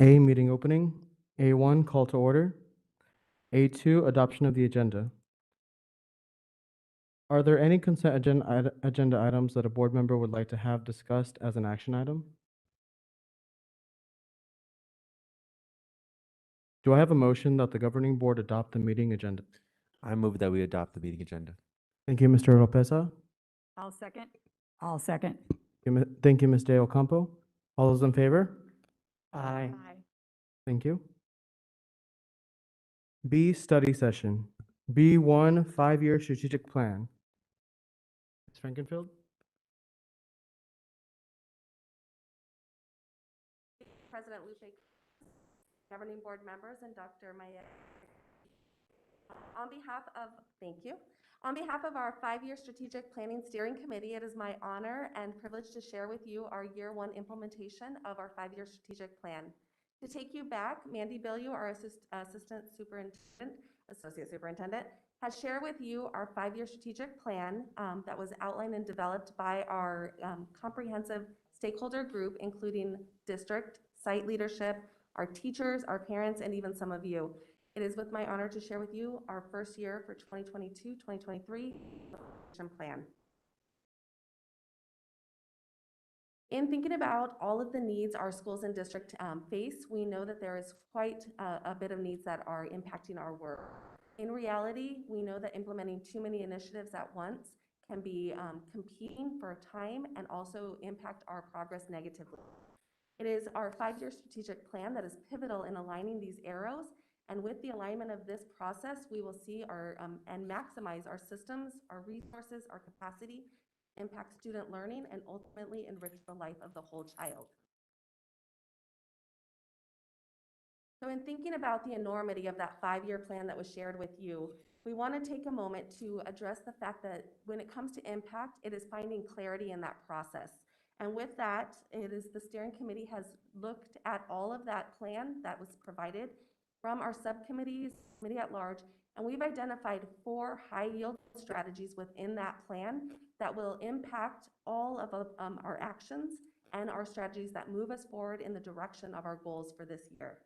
A, meeting opening. A1, call to order. A2, adoption of the agenda. Are there any consent agenda items that a board member would like to have discussed as an action item? Do I have a motion that the governing board adopt the meeting agenda? I move that we adopt the meeting agenda. Thank you, Mr. Oropesa. I'll second. I'll second. Thank you, Ms. De Ocampo. All those in favor? Aye. Thank you. B, study session. B1, 5-year strategic plan. Ms. Frankenfield? President Lupe, governing board members, and Dr. Maya. Thank you. On behalf of our 5-year strategic planning steering committee, it is my honor and privilege to share with you our year 1 implementation of our 5-year strategic plan. To take you back, Mandy Billiou, our associate superintendent, has shared with you our 5-year strategic plan that was outlined and developed by our comprehensive stakeholder group, including district, site leadership, our teachers, our parents, and even some of you. It is with my honor to share with you our first year for 2022-2023 plan. In thinking about all of the needs our schools and district face, we know that there is quite a bit of needs that are impacting our work. In reality, we know that implementing too many initiatives at once can be competing for time and also impact our progress negatively. It is our 5-year strategic plan that is pivotal in aligning these arrows, and with the alignment of this process, we will see and maximize our systems, our resources, our capacity, impact student learning, and ultimately enrich the life of the whole child. So in thinking about the enormity of that 5-year plan that was shared with you, we want to take a moment to address the fact that when it comes to impact, it is finding clarity in that process. And with that, the steering committee has looked at all of that plan that was provided from our subcommittees, committee at large, and we've identified 4 high-yield strategies within that plan that will impact all of our actions and our strategies that move us forward in the direction of our goals for this year.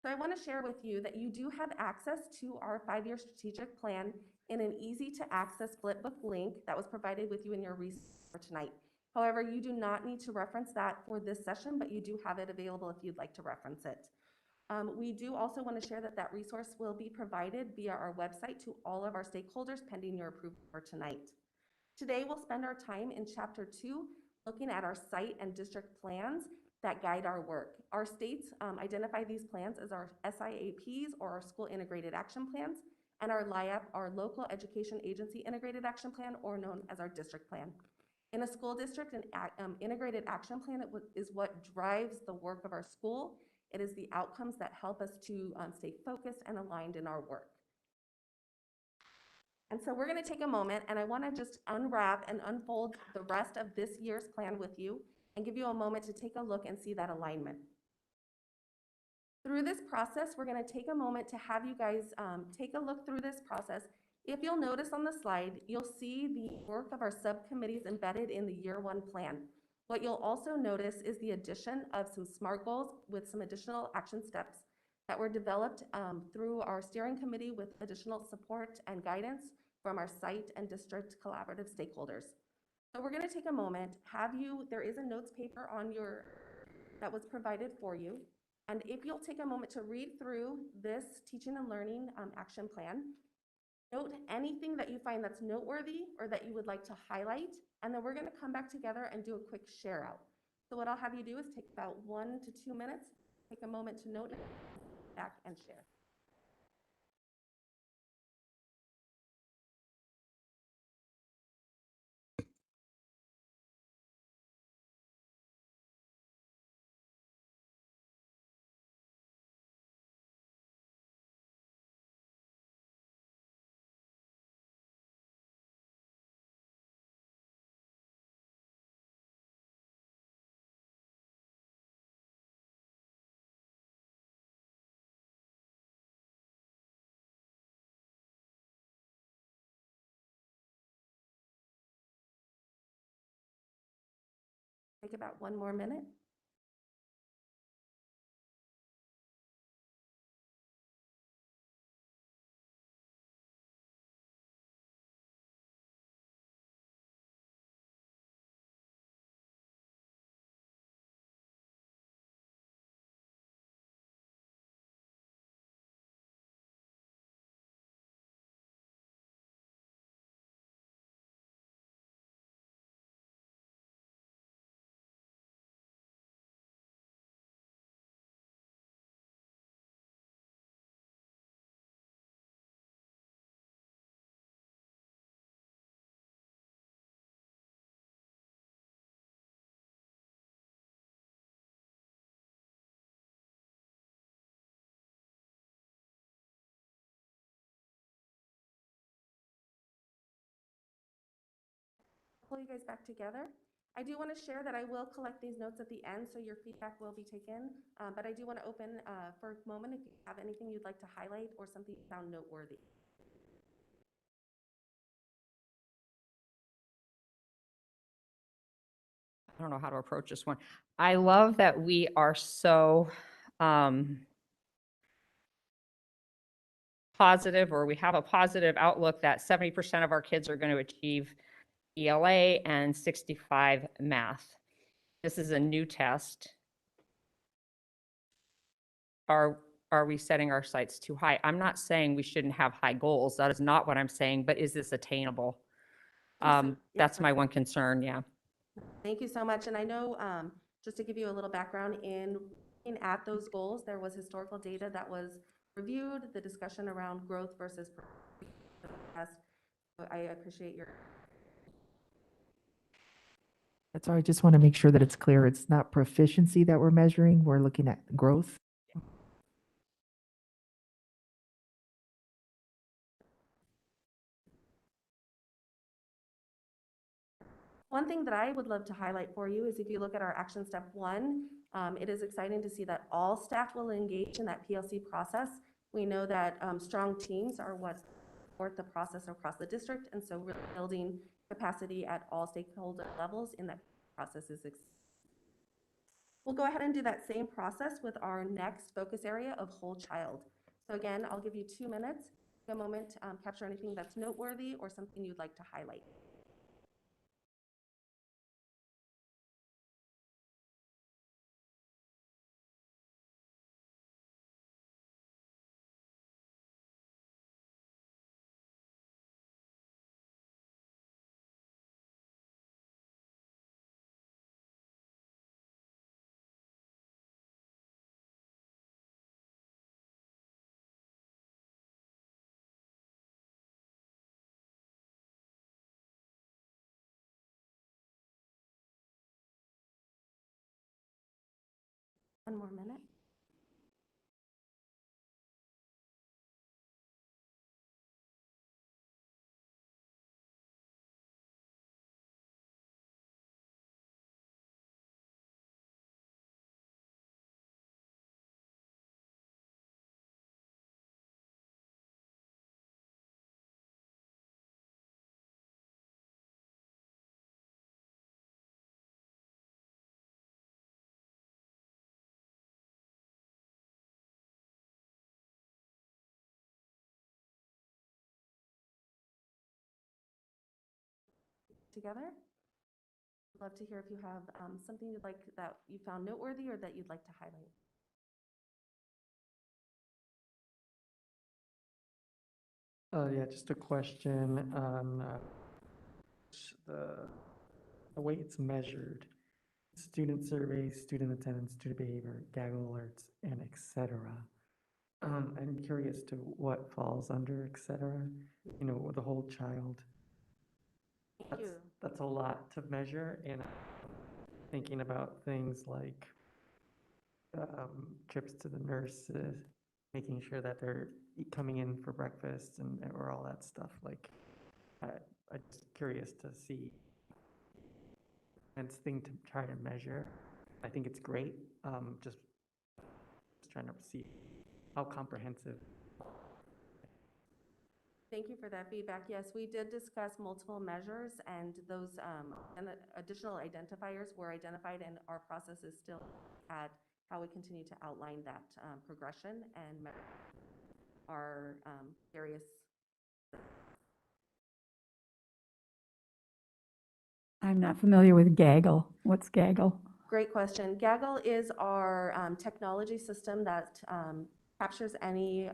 So I want to share with you that you do have access to our 5-year strategic plan in an easy-to-access flipbook link that was provided with you in your resource for tonight. However, you do not need to reference that for this session, but you do have it available if you'd like to reference it. We do also want to share that that resource will be provided via our website to all of our stakeholders pending your approval for tonight. Today, we'll spend our time in Chapter 2 looking at our site and district plans that guide our work. Our states identify these plans as our SIAPs, or our School Integrated Action Plans, and our LIAP, our Local Education Agency Integrated Action Plan, or known as our district plan. In a school district, an integrated action plan is what drives the work of our school. It is the outcomes that help us to stay focused and aligned in our work. And so we're going to take a moment, and I want to just unwrap and unfold the rest of this year's plan with you and give you a moment to take a look and see that alignment. Through this process, we're going to take a moment to have you guys take a look through this process. If you'll notice on the slide, you'll see the work of our subcommittees embedded in the year 1 plan. What you'll also notice is the addition of some SMART goals with some additional action steps that were developed through our steering committee with additional support and guidance from our site and district collaborative stakeholders. So we're going to take a moment, there is a notes paper on that was provided for you. And if you'll take a moment to read through this teaching and learning action plan, note anything that you find that's noteworthy or that you would like to highlight, and then we're going to come back together and do a quick share out. So what I'll have you do is take about 1 to 2 minutes, take a moment to note, back and share. Take about 1 more minute. pull you guys back together. I do want to share that I will collect these notes at the end, so your feedback will be taken. But I do want to open for a moment if you have anything you'd like to highlight or something you found noteworthy. I don't know how to approach this one. I love that we are so positive, or we have a positive outlook that 70% of our kids are going to achieve ELA and 65 math. This is a new test. Are we setting our sights too high? I'm not saying we shouldn't have high goals. That is not what I'm saying, but is this attainable? Yeah, That's my one concern, yeah. Thank you so much. And I know, just to give you a little background, in looking at those goals, there was historical data that was reviewed, the discussion around growth versus test. I appreciate your. That's all. I just want to make sure that it's clear. It's not proficiency that we're measuring. We're looking at growth. One thing that I would love to highlight for you is if you look at our action step 1, it is exciting to see that all staff will engage in that PLC process. We know that strong teams are what support the process across the district, and so really building capacity at all stakeholder levels in that process is We'll go ahead and do that same process with our next focus area of whole child. So again, I'll give you 2 minutes, take a moment, capture anything that's noteworthy or something you'd like to highlight. One more minute. Together. I'd love to hear if you have something you'd like that you found noteworthy or that you'd like to highlight. Yeah, just a question on the way it's measured. Student surveys, student attendance, student behavior, gaggle alerts, and et cetera. I'm curious to what falls under et cetera, you know, with the whole child. Thank you. That's a lot to measure, and thinking about things like trips to the nurses, making sure that they're coming in for breakfast or all that stuff. Like, I'm just curious to see. Thing to try to measure. I think it's great. Just trying to see how comprehensive. Thank you for that feedback. Yes, we did discuss multiple measures, and those additional identifiers were identified, and our process is still at how we continue to outline that progression and our various. I'm not familiar with Gaggle. What's Gaggle? Great question. Gaggle is our technology system that captures any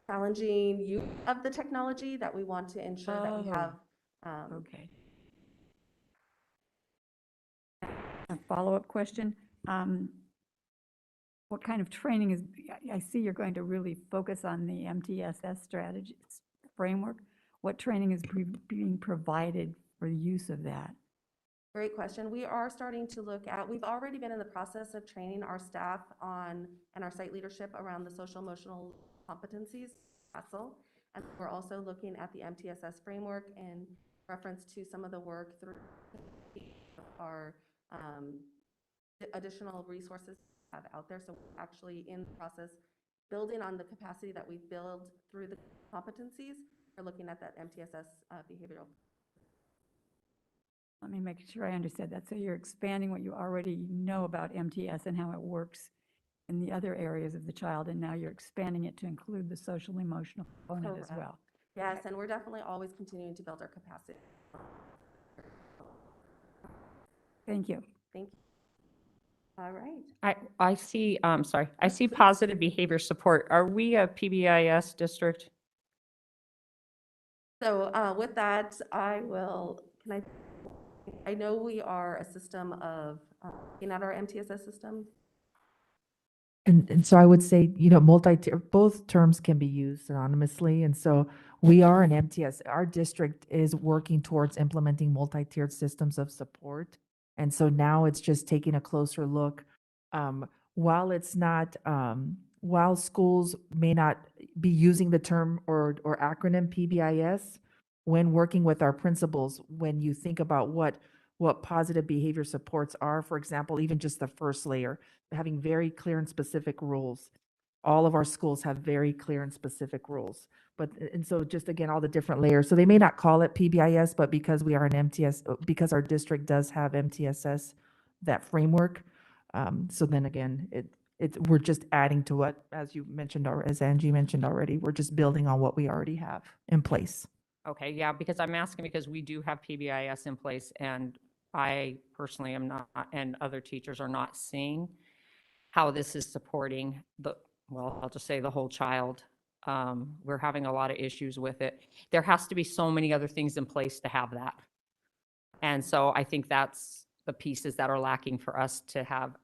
challenging use of the technology that we want to ensure that we have. Okay. A follow-up question. What kind of training is, I see you're going to really focus on the MTSS strategy framework. What training is being provided for the use of that? Great question. We are starting to look at, we've already been in the process of training our staff on, and our site leadership around the social emotional competencies, and we're also looking at the MTSS framework and reference to some of the work through our additional resources we have out there. So we're actually in the process building on the capacity that we've built through the competencies. We're looking at that MTSS behavioral. Let me make sure I understood that. So you're expanding what you already know about MTS and how it works in the other areas of the child, and now you're expanding it to include the social emotional component as Correct. well. Yes, and we're definitely always continuing to build our capacity. Thank you. Thank you. All right. I see, sorry, I see positive behavior support. Are we a PBIS district? So with that, I know we are a system of, looking at our MTSS system. And so I would say, multi-tier, both terms can be used synonymously. And so we are an MTS. Our district is working towards implementing multi-tiered systems of support. And so now it's just taking a closer look. While it's not, while schools may not be using the term or acronym PBIS, when working with our principals, when you think about what positive behavior supports are, for example, even just the first layer, having very clear and specific rules. All of our schools have very clear and specific rules. And so just again, all the different layers. So they may not call it PBIS, but because we are an MTS, because our district does have MTSS, that framework. So then again, we're just adding to what, as you mentioned, or as Angie mentioned already, we're just building on what we already have in place. Okay, yeah, because I'm asking because we do have PBIS in place, and I personally am not, and other teachers are not seeing how this is supporting I'll just say the whole child. We're having a lot of issues with it. There has to be so many other things in place to have that. And so I think that's the pieces that are lacking for us to have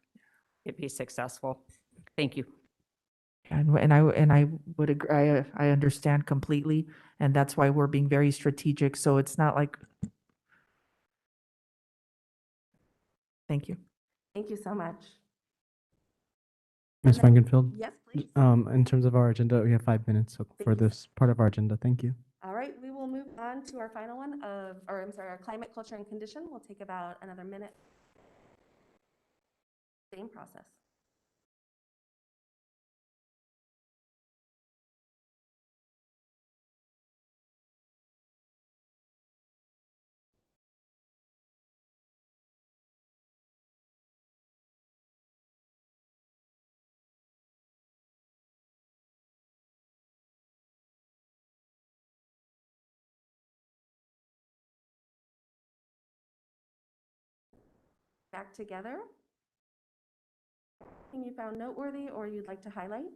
it be successful. Thank you. And I would agree, I understand completely, and that's why we're being very strategic, so it's not like. Thank you. Thank you so much. Ms. And then- Frankenfield, Yes, please. in terms of our agenda, we have 5 minutes for you. this part of our agenda. Thank you. All right, we will move on to our final one our climate, culture, and condition. We'll take about another minute. Same process. Back together. Anything you found noteworthy or you'd like to highlight?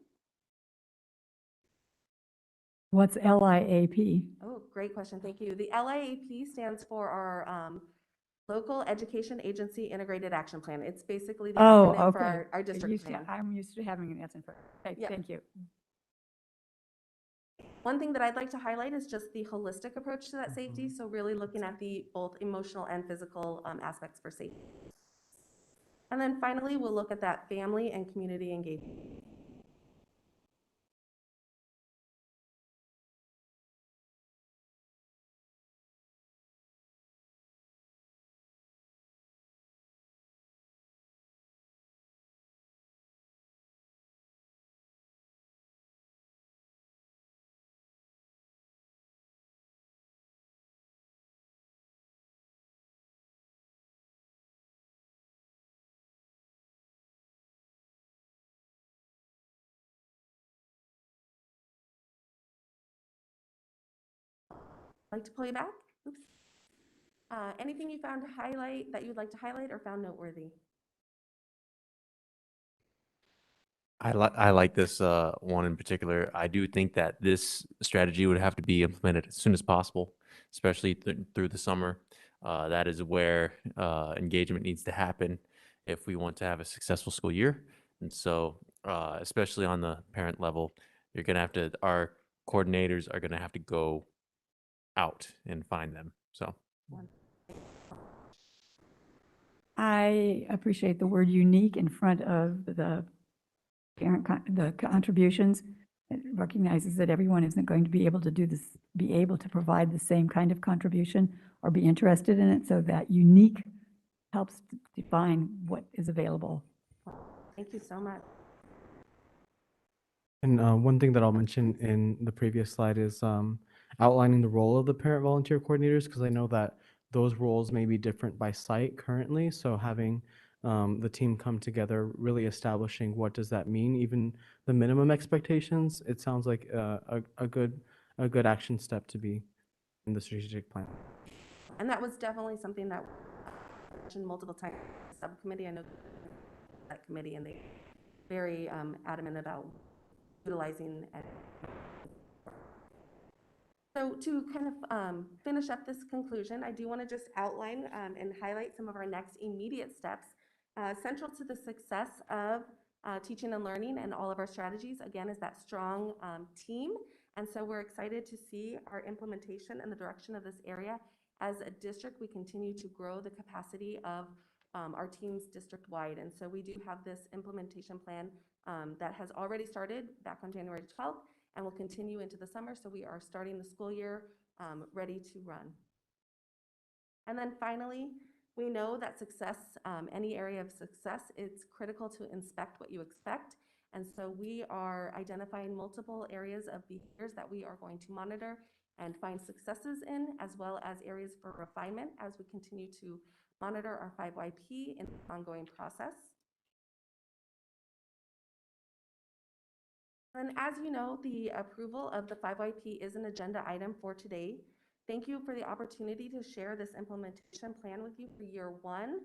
What's LIAP? Oh, great question. Thank you. The LIAP stands for our Local Education Agency Integrated Action Plan. It's basically the Oh, acronym for okay. our district plan. I'm used to having an answer for, okay, Yeah. thank you. One thing that I'd like to highlight is just the holistic approach to that safety. So really looking at the both emotional and physical aspects for safety. And then finally, we'll look at that family and community engagement. Like to play back? Oops. Anything you found to highlight that you'd like to highlight or found noteworthy? I like this one in particular. I do think that this strategy would have to be implemented as soon as possible, especially through the summer. That is where engagement needs to happen if we want to have a successful school year. And so, especially on the parent level, our coordinators are going to have to go out and find them. So. I appreciate the word unique in front of the parent, the contributions. It recognizes that everyone isn't going to be able to do this, be able to provide the same kind of contribution or be interested in it, so that unique helps define what is available. Thank you so much. And one thing that I'll mention in the previous slide is outlining the role of the parent volunteer coordinators, because I know that those roles may be different by site currently. So having the team come together, really establishing what does that mean, even the minimum expectations, it sounds like a good action step to be in the strategic plan. And that was definitely something that I mentioned multiple times. Subcommittee, I know that committee, and they very adamant about utilizing it. So to kind of finish up this conclusion, I do want to just outline and highlight some of our next immediate steps. Central to the success of teaching and learning and all of our strategies, again, is that strong team. And so we're excited to see our implementation and the direction of this area. As a district, we continue to grow the capacity of our teams district-wide. And so we do have this implementation plan that has already started back on January 12th and will continue into the summer. So we are starting the school year ready to run. And then finally, we know that success, any area of success, it's critical to inspect what you expect. And so we are identifying multiple areas of behaviors that we are going to monitor and find successes in, as well as areas for refinement as we continue to monitor our 5YP in the ongoing process. And as you know, the approval of the 5YP is an agenda item for today. Thank you for the opportunity to share this implementation plan with you for year one.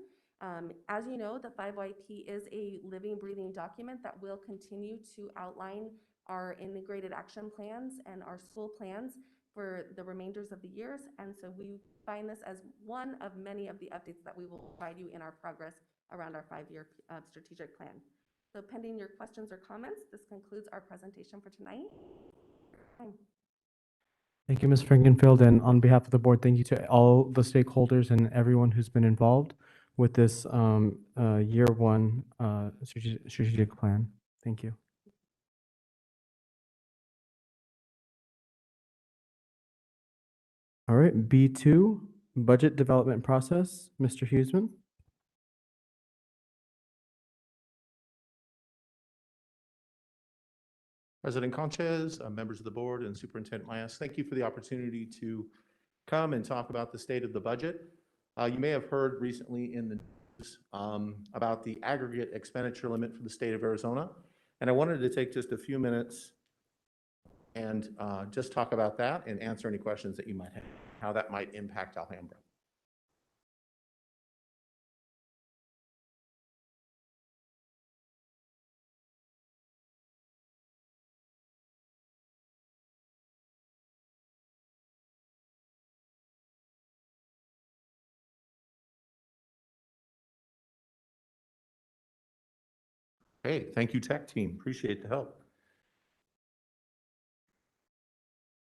As you know, the 5YP is a living, breathing document that will continue to outline our integrated action plans and our school plans for the remainders of the years. And so we find this as one of many of the updates that we will provide you in our progress around our 5-year strategic plan. So pending your questions or comments, this concludes our presentation for tonight. Thank you, Ms. Frankenfield, and on behalf of the board, thank you to all the stakeholders and everyone who's been involved with this year one strategic plan. Thank you. All right, B2, budget development process, Mr. Huseman. President Conches, members of the board, and Superintendent Myers, thank you for the opportunity to come and talk about the state of the budget. You may have heard recently in the news about the aggregate expenditure limit for the state of Arizona. And I wanted to take just a few minutes and just talk about that and answer any questions that you might have, how that might impact Alhambra. Hey, thank you, tech team. Appreciate the help.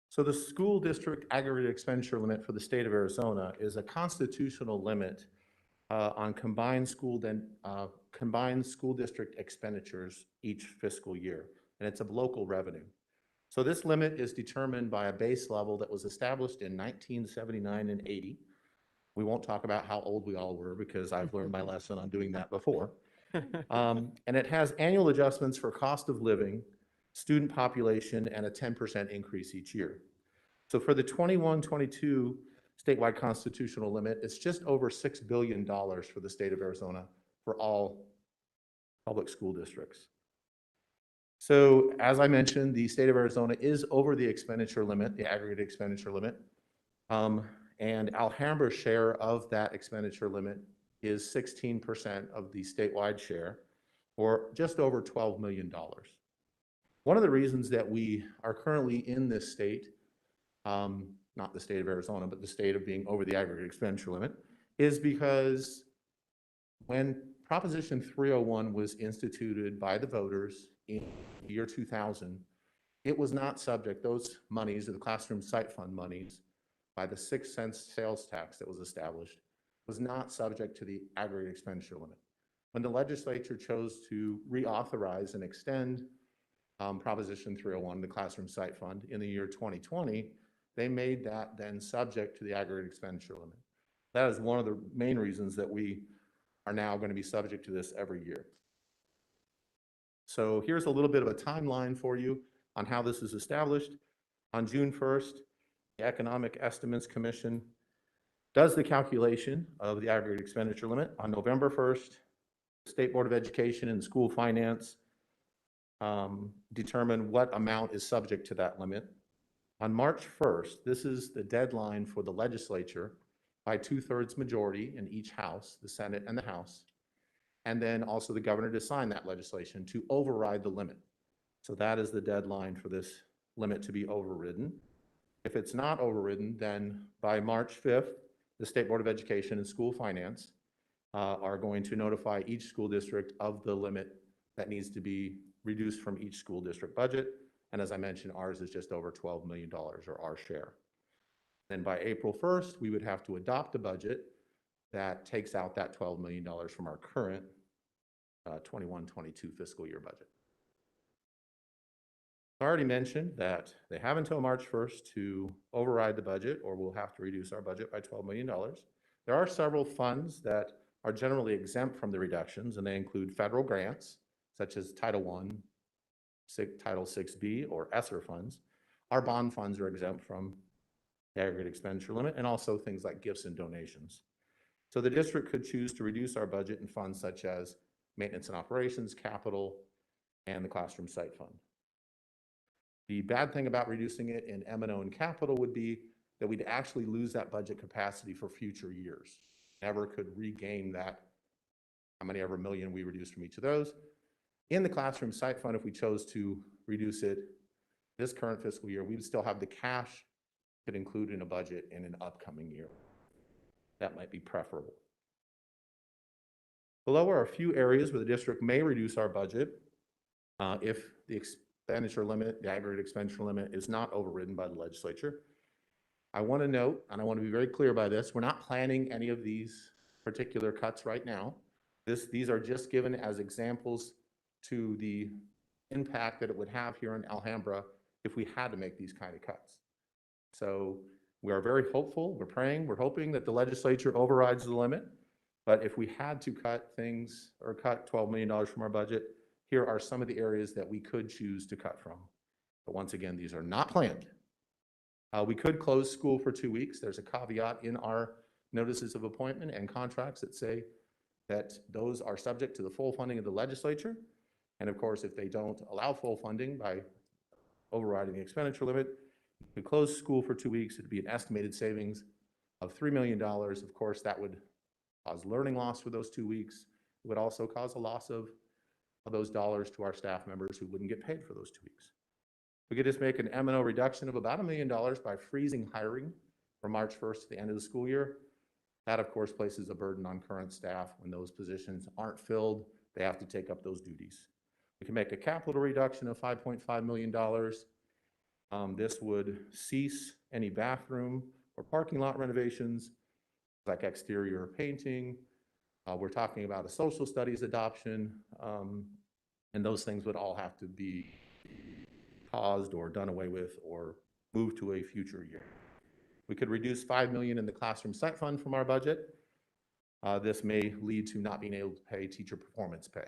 So the school district aggregate expenditure limit for the state of Arizona is a constitutional limit on combined school district expenditures each fiscal year, and it's of local revenue. So this limit is determined by a base level that was established in 1979 and 80. We won't talk about how old we all were because I've learned my lesson on doing that before. And it has annual adjustments for cost of living, student population, and a 10% increase each year. So for the 21-22 statewide constitutional limit, it's just over $6 billion for the state of Arizona for all public school districts. So as I mentioned, the state of Arizona is over the expenditure limit, the aggregate expenditure limit. And Alhambra's share of that expenditure limit is 16% of the statewide share, or just over $12 million. One of the reasons that we are currently in this state, not the state of Arizona, but the state of being over the aggregate expenditure limit, is because when Proposition 301 was instituted by the voters in the year 2000, it was not subject, those monies, the classroom site fund monies, by the 6-cent sales tax that was established, was not subject to the aggregate expenditure limit. When the legislature chose to reauthorize and extend Proposition 301, the Classroom Site Fund, in the year 2020, they made that then subject to the aggregate expenditure limit. That is one of the main reasons that we are now going to be subject to this every year. So here's a little bit of a timeline for you on how this is established. On June 1st, the Economic Estimates Commission does the calculation of the aggregate expenditure limit. On November 1st, the State Board of Education and School Finance determine what amount is subject to that limit. On March 1st, this is the deadline for the legislature by 2/3 majority in each house, the Senate and the House, and then also the governor to sign that legislation to override the limit. So that is the deadline for this limit to be overridden. If it's not overridden, then by March 5th, the State Board of Education and School Finance are going to notify each school district of the limit that needs to be reduced from each school district budget. And as I mentioned, ours is just over $12 million, or our share. Then by April 1st, we would have to adopt a budget that takes out that $12 million from our current 21-22 fiscal year budget. I already mentioned that they have until March 1st to override the budget, or we'll have to reduce our budget by $12 million. There are several funds that are generally exempt from the reductions, and they include federal grants, such as Title I, Title 6B, or ESSER funds. Our bond funds are exempt from the aggregate expenditure limit, and also things like gifts and donations. So the district could choose to reduce our budget in funds such as maintenance and operations, capital, and the classroom site fund. The bad thing about reducing it in M&O and capital would be that we'd actually lose that budget capacity for future years. Never could regain that, how many ever million we reduced from each of those. In the classroom site fund, if we chose to reduce it this current fiscal year, we would still have the cash could include in a budget in an upcoming year. That might be preferable. Below are a few areas where the district may reduce our budget if the expenditure limit, the aggregate expenditure limit, is not overridden by the legislature. I want to note, and I want to be very clear by this, we're not planning any of these particular cuts right now. These are just given as examples to the impact that it would have here in Alhambra if we had to make these kind of cuts. So we are very hopeful, we're praying, we're hoping that the legislature overrides the limit. But if we had to cut things or cut $12 million from our budget, here are some of the areas that we could choose to cut from. But once again, these are not planned. We could close school for 2 weeks. There's a caveat in our notices of appointment and contracts that say that those are subject to the full funding of the legislature. And of course, if they don't allow full funding by overriding the expenditure limit, we close school for 2 weeks. It'd be an estimated savings of $3 million. Of course, that would cause learning loss for those 2 weeks. It would also cause a loss of those dollars to our staff members who wouldn't get paid for those 2 weeks. We could just make an M&O reduction of about $1 million by freezing hiring from March 1st to the end of the school year. That, of course, places a burden on current staff. When those positions aren't filled, they have to take up those duties. We can make a capital reduction of $5.5 million. This would cease any bathroom or parking lot renovations, like exterior painting. We're talking about a social studies adoption, and those things would all have to be paused or done away with or moved to a future year. We could reduce $5 million in the classroom site fund from our budget. This may lead to not being able to pay teacher performance pay.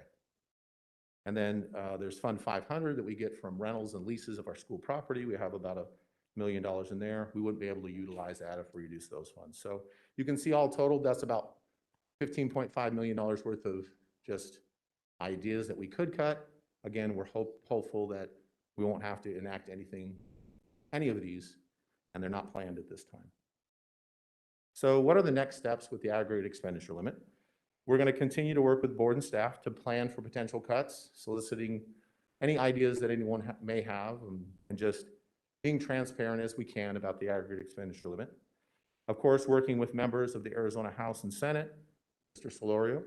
And then there's Fund 500 that we get from rentals and leases of our school property. We have about $1 million in there. We wouldn't be able to utilize that if we reduce those funds. So you can see all total, that's about $15.5 million worth of just ideas that we could cut. Again, we're hopeful that we won't have to enact any of these, and they're not planned at this time. So what are the next steps with the aggregate expenditure limit? We're going to continue to work with board and staff to plan for potential cuts, soliciting any ideas that anyone may have, and just being transparent as we can about the aggregate expenditure limit. Of course, working with members of the Arizona House and Senate. Mr. Solorio,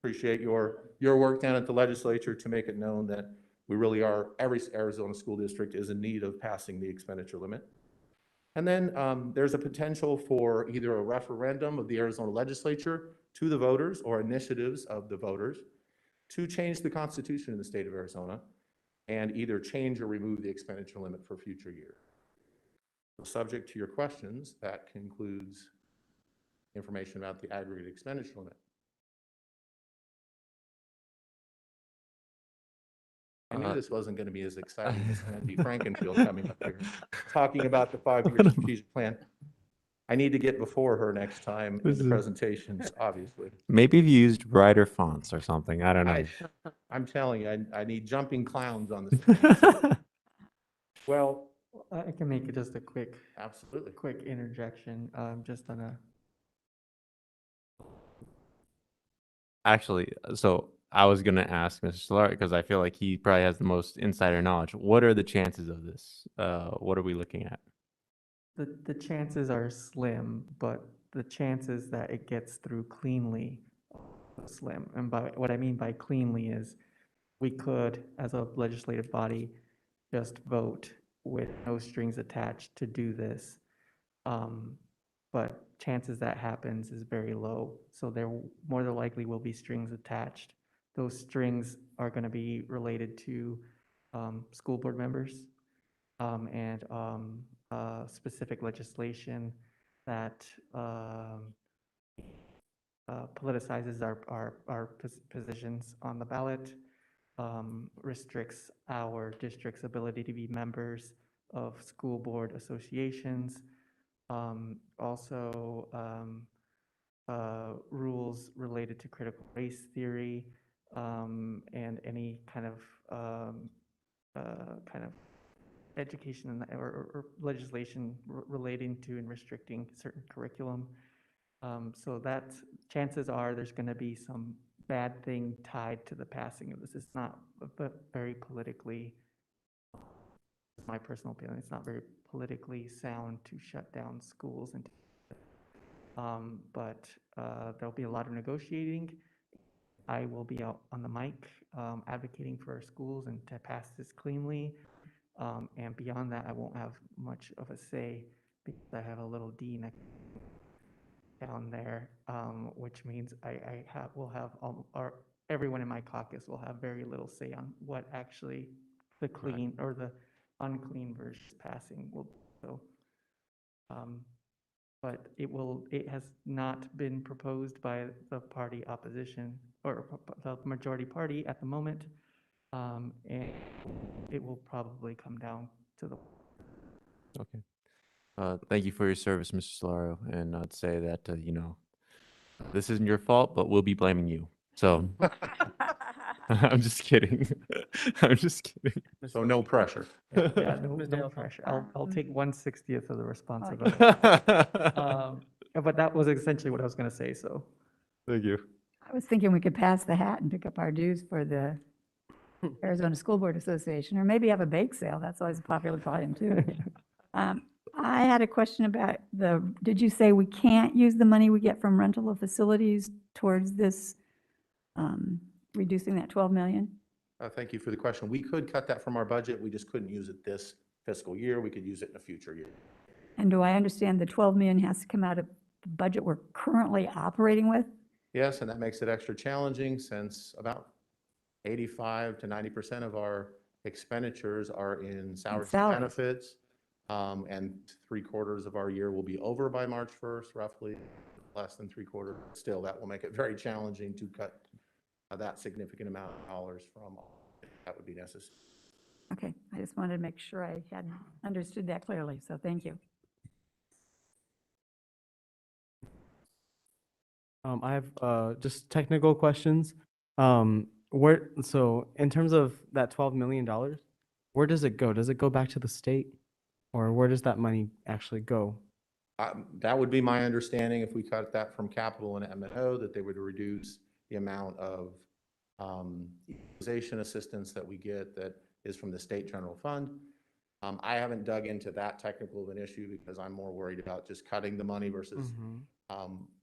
appreciate your work down at the legislature to make it known that we really are, every Arizona school district is in need of passing the expenditure limit. And then there's a potential for either a referendum of the Arizona legislature to the voters or initiatives of the voters to change the Constitution in the state of Arizona and either change or remove the expenditure limit for future years. Subject to your questions, that concludes information about the aggregate expenditure limit. I knew this wasn't going to be as exciting as Andy Frankenfield coming up here, talking about the 5-year strategic plan. I need to get before her next time in the presentations, obviously. Maybe if you used brighter fonts or something, I don't know. I'm telling you, I need jumping clowns on the screen. Well, I can make it just a Absolutely. quick interjection, just on a, Actually, so I was gonna ask Mr. Solari because I feel like he probably has the most insider knowledge. What are the chances of this? What are we looking at? the chances are slim, but the chances that it gets through cleanly are slim. And by what I mean by cleanly is we could, as a legislative body, just vote with no strings attached to do this. But chances that happens is very low. So there more than likely will be strings attached. Those strings are going to be related to school board members and specific legislation that politicizes our positions on the ballot, restricts our district's ability to be members of school board associations, also rules related to critical race theory, and any kind of education or legislation relating to and restricting certain curriculum. So that chances are there's going to be some bad thing tied to the passing of this. It's not very politically, my personal opinion, it's not very politically sound to shut down schools. And but there'll be a lot of negotiating. I will be out on the mic advocating for our schools and to pass this cleanly. And beyond that, I won't have much of a say because I have a little D next down there, which means will have everyone in my caucus will have very little say on what actually the clean or the unclean versus passing will. So, but it has not been proposed by the party opposition or the majority party at the moment. And it will probably come down to the. Okay. Thank you for your service, Mr. Solaro, and I'd say that this isn't your fault, but we'll be blaming you. So I'm just kidding. I'm just kidding. So no pressure. Yeah, Ms. no Dale. pressure. I'll take 1/60th of the Oh, responsibility. But that was essentially what I was going to say. So Thank you. I was thinking we could pass the hat and pick up our dues for the Arizona School Board Association, or maybe have a bake sale. That's always a popular time too. I had a question about did you say we can't use the money we get from rental of facilities towards this, reducing that 12 million? Thank you for the question. We could cut that from our budget. We just couldn't use it this fiscal year. We could use it in a future year. And do I understand the 12 million has to come out of the budget we're currently operating with? Yes, and that makes it extra challenging since about 85 to 90% of our expenditures are in salaries and salaries. benefits. And 3/4 of our year will be over by March 1st, roughly, less than 3/4. Still, that will make it very challenging to cut that significant amount of dollars from that would be necessary. Okay, I just wanted to make sure I had understood that clearly, so thank you. I have just technical questions. So in terms of that $12 million, where does it go? Does it go back to the state? Or where does that money actually go? That would be my understanding if we cut that from capital and M&O, that they would reduce the amount of utilization assistance that we get that is from the state general fund. I haven't dug into that technical of an issue because I'm more worried about just cutting the money versus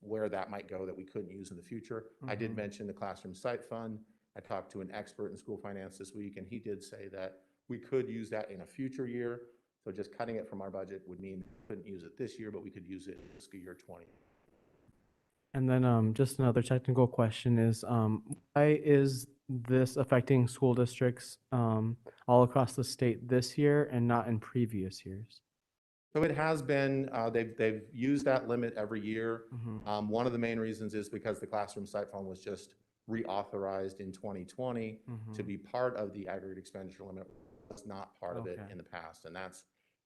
where that might go that we couldn't use in the future. I did mention the classroom site fund. I talked to an expert in school finance this week, and he did say that we could use that in a future year. So just cutting it from our budget would mean we couldn't use it this year, but we could use it in fiscal year 20. And then just another technical question is, why is this affecting school districts all across the state this year and not in previous years? So it has been, they've used that limit every year. Mhm. One of the main reasons is because the classroom site fund was just reauthorized in 2020 to Mhm. be part of the aggregate expenditure limit. It's not part of it Okay. in the past, and that's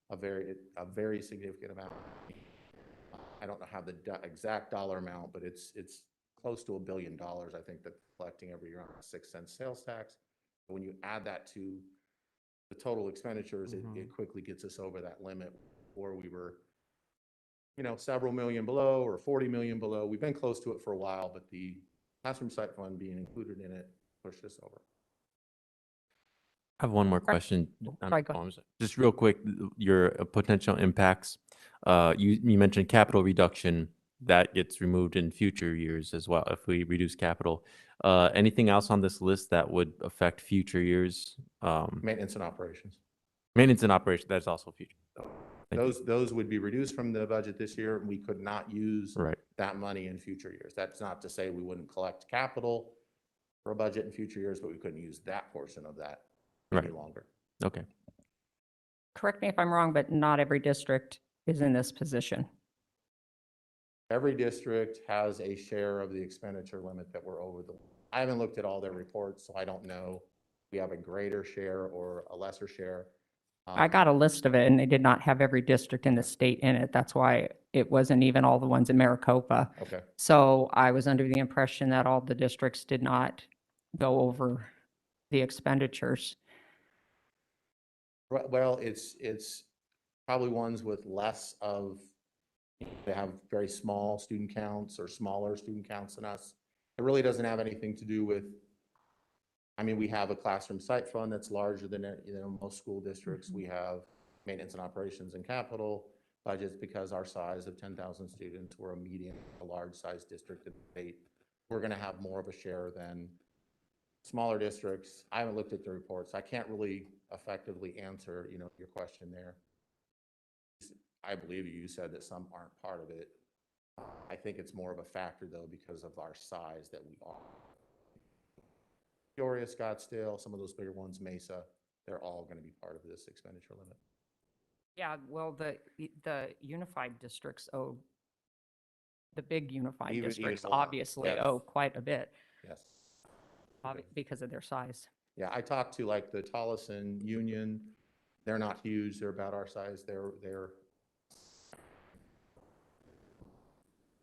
a very significant amount. I don't know how the exact dollar amount, but it's close to $1 billion, I think, that collecting every year on a 6-cent sales tax. When you add that to the total expenditures, it quickly gets us over that limit, or we were, several million below or 40 million below. We've been close to it for a while, but the classroom site fund being included in it pushed us over. I have one more question. sorry, go I'm sorry. Just real quick, your potential impacts. You mentioned capital reduction that gets removed in future years as well if we reduce capital. Anything else on this list that would affect future years? Maintenance and operations. Maintenance and operation, that's also future. Thank you. Those would be reduced from the budget this year, and we could not use Right. that money in future years. That's not to say we wouldn't collect capital for a budget in future years, but we couldn't use that portion of that any Right. longer. Okay. Correct me if I'm wrong, but not every district is in this position. Every district has a share of the expenditure limit that we're over the. I haven't looked at all their reports, so I don't know if we have a greater share or a lesser share. I got a list of it and they did not have every district in the state in it. That's why it wasn't even all the ones in Maricopa. Okay. So I was under the impression that all the districts did not go over the expenditures. Well, it's probably ones with less of, they have very small student counts or smaller student counts than us. It really doesn't have anything to do with, we have a classroom site fund that's larger than, most school districts. We have maintenance and operations and capital budgets because our size of 10,000 students, we're a medium, a large size district in the state. We're going to have more of a share than smaller districts. I haven't looked at the reports. I can't really effectively answer, your question there. I believe you said that some aren't part of it. I think it's more of a factor though because of our size that we are. Peoria, Scottsdale, some of those bigger ones, Mesa, they're all going to be part of this expenditure limit. Yeah, well, the unified districts owe, the big unified Even districts more, obviously yes. owe quite a bit Yes. because of their size. Yeah, I talked to like the Tolleson Union. They're not huge. They're about our size. They're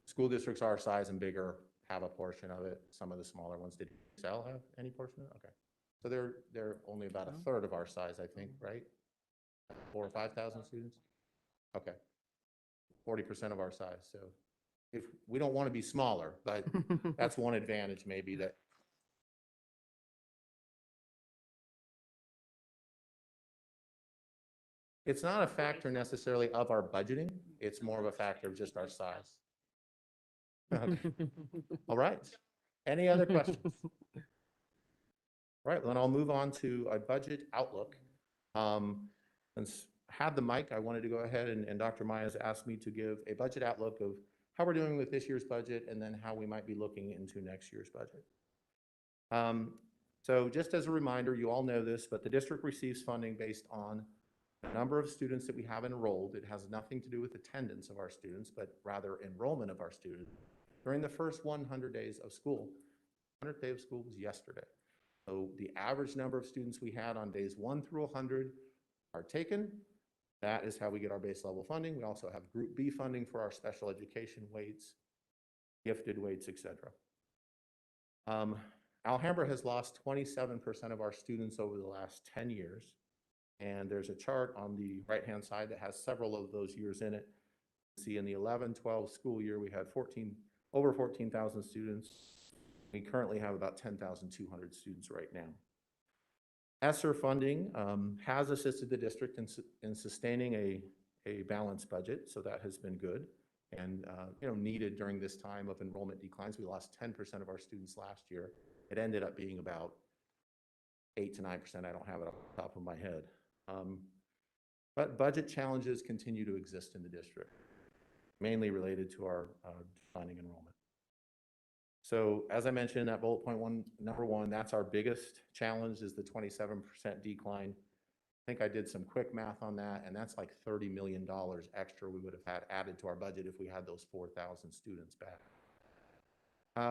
school districts our size and bigger have a portion of it. Some of the smaller ones, did Excel have any portion of it? Okay. So they're only about a third of our size, I think, right? 4,000 or 5,000 students? Okay. 40% of our size. So if we don't want to be smaller, but that's one advantage maybe that. It's not a factor necessarily of our budgeting. It's more of a factor of just our size. Okay. All right. Any other questions? All right, then I'll move on to a budget outlook. Since I had the mic, I wanted to go ahead and Dr. Myers asked me to give a budget outlook of how we're doing with this year's budget and then how we might be looking into next year's budget. So just as a reminder, you all know this, but the district receives funding based on the number of students that we have enrolled. It has nothing to do with attendance of our students, but rather enrollment of our students during the first 100 days of school. 100th day of school was yesterday. So the average number of students we had on days 1 through 100 are taken. That is how we get our base level funding. We also have Group B funding for our special education weights, gifted weights, etc. Alhambra has lost 27% of our students over the last 10 years. And there's a chart on the right-hand side that has several of those years in it. See, in the 11-12 school year, we had over 14,000 students. We currently have about 10,200 students right now. ESSER funding has assisted the district in sustaining a balanced budget, so that has been good and needed during this time of enrollment declines. We lost 10% of our students last year. It ended up being about 8 to 9%. I don't have it off the top of my head. But budget challenges continue to exist in the district, mainly related to our declining enrollment. So as I mentioned, that bullet point one, number one, that's our biggest challenge is the 27% decline. I think I did some quick math on that, and that's like $30 million extra we would have had added to our budget if we had those 4,000 students back.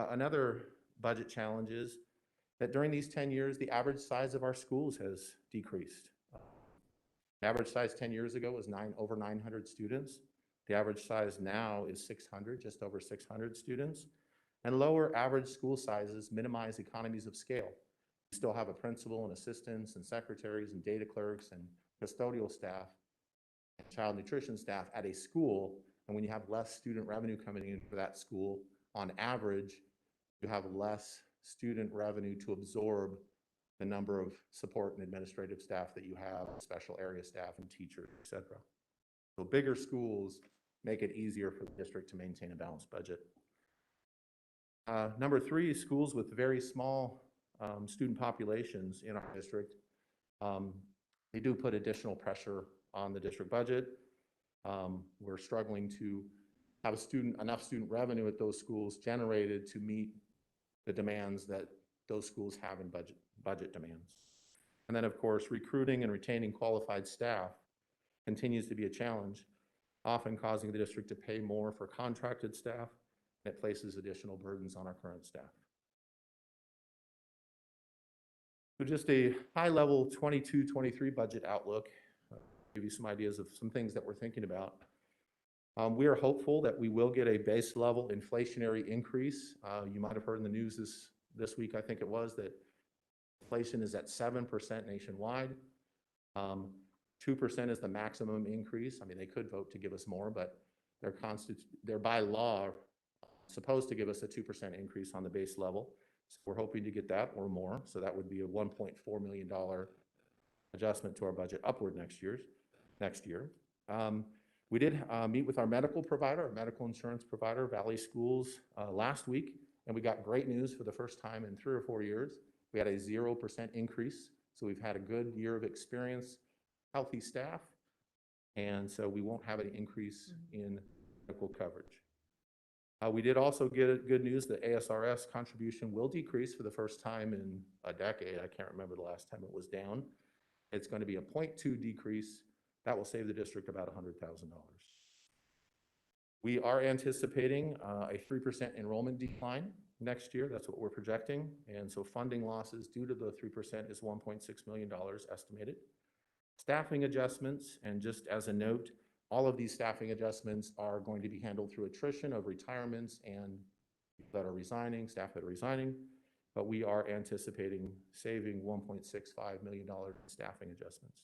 Another budget challenge is that during these 10 years, the average size of our schools has decreased. The average size 10 years ago was over 900 students. The average size now is 600, just over 600 students. And lower average school sizes minimize economies of scale. You still have a principal and assistants and secretaries and data clerks and custodial staff and child nutrition staff at a school. And when you have less student revenue coming in for that school, on average, you have less student revenue to absorb the number of support and administrative staff that you have, special area staff and teachers, et cetera. So bigger schools make it easier for the district to maintain a balanced budget. Number three, schools with very small student populations in our district, they do put additional pressure on the district budget. We're struggling to have enough student revenue at those schools generated to meet the demands that those schools have in budget demands. And then, of course, recruiting and retaining qualified staff continues to be a challenge, often causing the district to pay more for contracted staff. It places additional burdens on our current staff. So just a high-level 22-23 budget outlook, give you some ideas of some things that we're thinking about. We are hopeful that we will get a base level inflationary increase. You might have heard in the news this week, I think it was, that inflation is at 7% nationwide. 2% is the maximum increase. I mean, they could vote to give us more, but they're by law supposed to give us a 2% increase on the base level. So we're hoping to get that or more. So that would be a $1.4 million adjustment to our budget upward next year. We did meet with our medical provider, our medical insurance provider, Valley Schools, last week, and we got great news for the first time in 3 or 4 years. We had a 0% increase. So we've had a good year of experience, healthy staff, and so we won't have an increase in medical coverage. We did also get good news that ASRS contribution will decrease for the first time in a decade. I can't remember the last time it was down. It's going to be a 0.2 decrease. That will save the district about $100,000. We are anticipating a 3% enrollment decline next year. That's what we're projecting. And so funding losses due to the 3% is $1.6 million estimated. Staffing adjustments, and just as a note, all of these staffing adjustments are going to be handled through attrition of retirements and people that are resigning, staff that are resigning, but we are anticipating saving $1.65 million in staffing adjustments.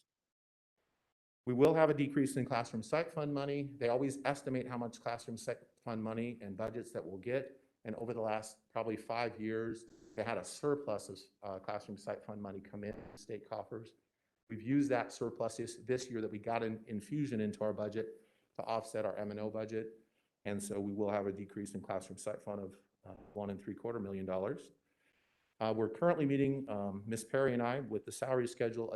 We will have a decrease in classroom site fund money. They always estimate how much classroom site fund money and budgets that we'll get, and over the last probably 5 years, they had a surplus of classroom site fund money come in state coffers. We've used that surplus this year that we got an infusion into our budget to offset our M&O budget. And so we will have a decrease in classroom site fund of $1.75 million. We're currently meeting, Ms. Perry and I, with the salary schedule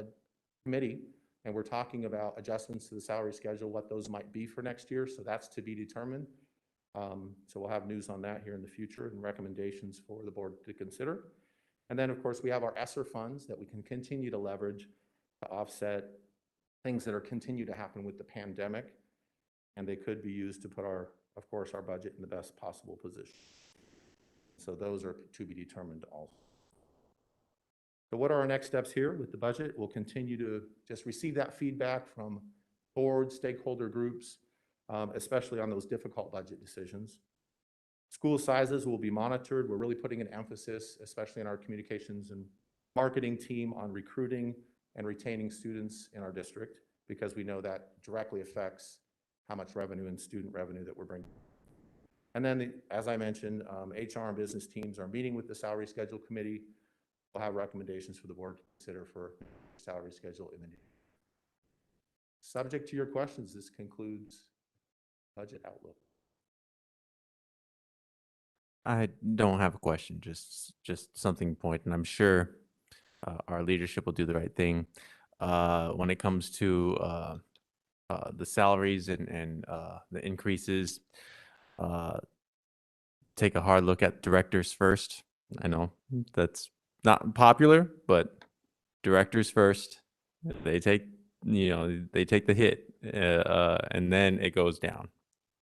committee, and we're talking about adjustments to the salary schedule, what those might be for next year. So that's to be determined. So we'll have news on that here in the future and recommendations for the board to consider. And then, of course, we have our ESSER funds that we can continue to leverage to offset things that are continue to happen with the pandemic, and they could be used to put of course, our budget in the best possible position. So those are to be determined also. So what are our next steps here with the budget? We'll continue to just receive that feedback from boards, stakeholder groups, especially on those difficult budget decisions. School sizes will be monitored. We're really putting an emphasis, especially in our communications and marketing team, on recruiting and retaining students in our district, because we know that directly affects how much revenue and student revenue that we're bringing. And then, as I mentioned, HR and business teams are meeting with the salary schedule committee. We'll have recommendations for the board to consider for salary schedule in the near. Subject to your questions, this concludes budget outlook. I don't have a question, just something point, and I'm sure our leadership will do the right thing when it comes to the salaries and the increases. take a hard look at directors first. I know that's not popular, but directors first. They take, they take the hit, and then it goes down,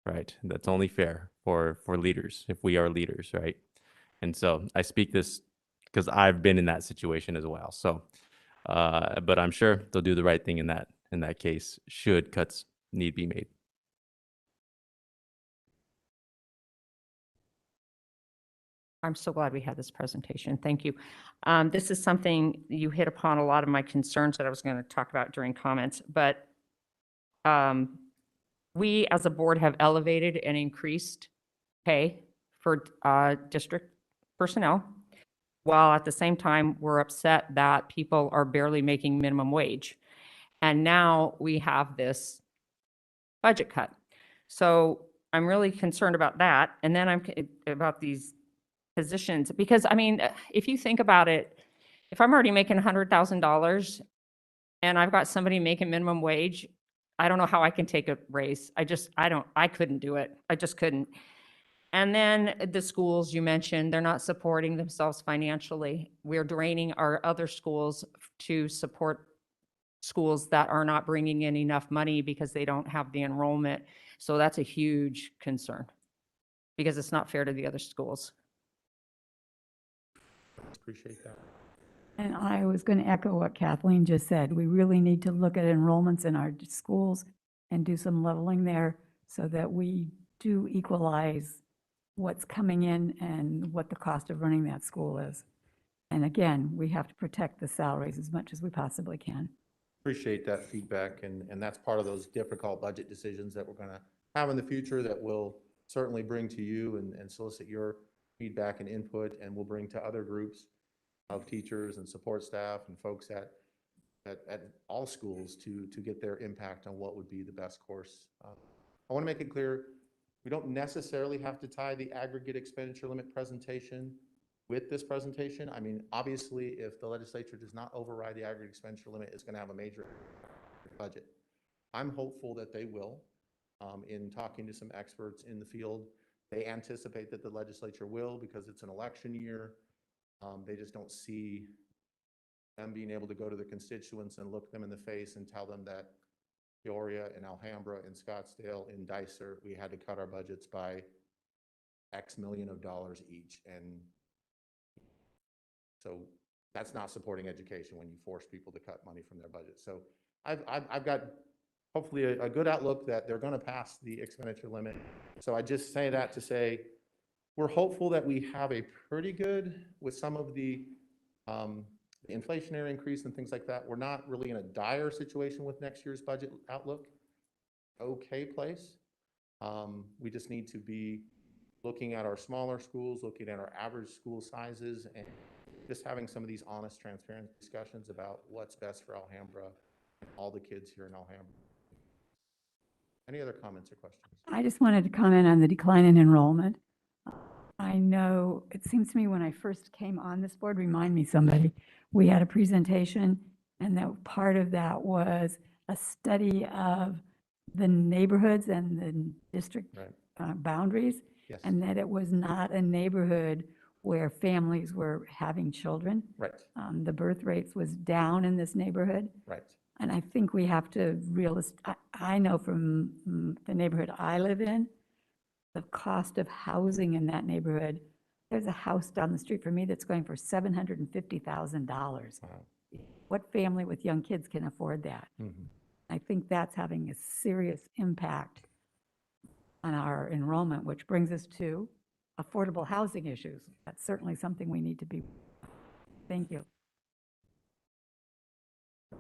right? That's only fair for leaders if we are leaders, right? And so I speak this because I've been in that situation as well. So, but I'm sure they'll do the right thing in that case, should cuts need be made. I'm so glad we had this presentation. Thank you. This is something you hit upon a lot of my concerns that I was going to talk about during comments, but we as a board have elevated and increased pay for district personnel, while at the same time, we're upset that people are barely making minimum wage. And now we have this budget cut. So I'm really concerned about that. And then I'm about these positions, because I mean, if you think about it, if I'm already making $100,000 and I've got somebody making minimum wage, I don't know how I can take a raise. I couldn't do it. I just couldn't. And then the schools you mentioned, they're not supporting themselves financially. We're draining our other schools to support schools that are not bringing in enough money because they don't have the enrollment. So that's a huge concern, because it's not fair to the other schools. Appreciate that. And I was going to echo what Kathleen just said. We really need to look at enrollments in our schools and do some leveling there so that we do equalize what's coming in and what the cost of running that school is. And again, we have to protect the salaries as much as we possibly can. Appreciate that feedback, and that's part of those difficult budget decisions that we're going to have in the future that we'll certainly bring to you and solicit your feedback and input, and we'll bring to other groups of teachers and support staff and folks at all schools to get their impact on what would be the best course. I want to make it clear, we don't necessarily have to tie the aggregate expenditure limit presentation with this presentation. I mean, obviously, if the legislature does not override the aggregate expenditure limit, it's going to have a major budget. I'm hopeful that they will. In talking to some experts in the field, they anticipate that the legislature will, because it's an election year. They just don't see them being able to go to the constituents and look them in the face and tell them that Peoria and Alhambra and Scottsdale and Dicer, we had to cut our budgets by X million of dollars each. And so that's not supporting education when you force people to cut money from their budget. So I've got hopefully a good outlook that they're going to pass the expenditure limit. So I just say that to say, we're hopeful that we have a pretty good, with some of the inflationary increase and things like that. We're not really in a dire situation with next year's budget outlook. Okay place. We just need to be looking at our smaller schools, looking at our average school sizes, and just having some of these honest, transparent discussions about what's best for Alhambra and all the kids here in Alhambra. Any other comments or questions? I just wanted to comment on the decline in enrollment. I know, it seems to me when I first came on this board, remind me somebody, we had a presentation, and that part of that was a study of the neighborhoods and the district boundaries, Yes. and that it was not a neighborhood where families were having children. Right. The birth rates was down in this neighborhood. Right. And I think we have to I know from the neighborhood I live in, the cost of housing in that neighborhood, there's a house down the street from me that's going for $750,000. Wow. What family with young kids can afford that? Mm-hmm. I think that's having a serious impact on our enrollment, which brings us to affordable housing issues. That's certainly something we need to be. Thank you.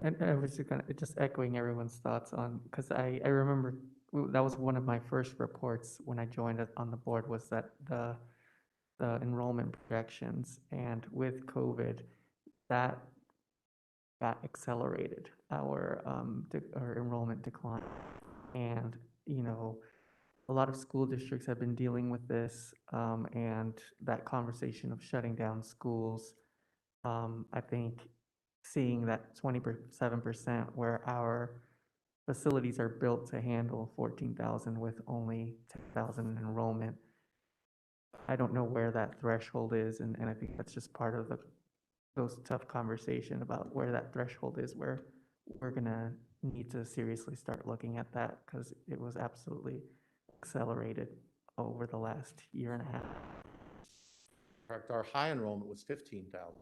And I was just echoing everyone's thoughts on, because I remember that was one of my first reports when I joined on the board, was that the enrollment projections, and with COVID, that accelerated our enrollment decline. And, you know, a lot of school districts have been dealing with this, and that conversation of shutting down schools, I think seeing that 27% where our facilities are built to handle 14,000 with only 10,000 in enrollment, I don't know where that threshold is, and I think that's just part of those tough conversation about where that threshold is, where we're gonna need to seriously start looking at that, because it was absolutely accelerated over the last year and a half. Correct, our high enrollment was 15,000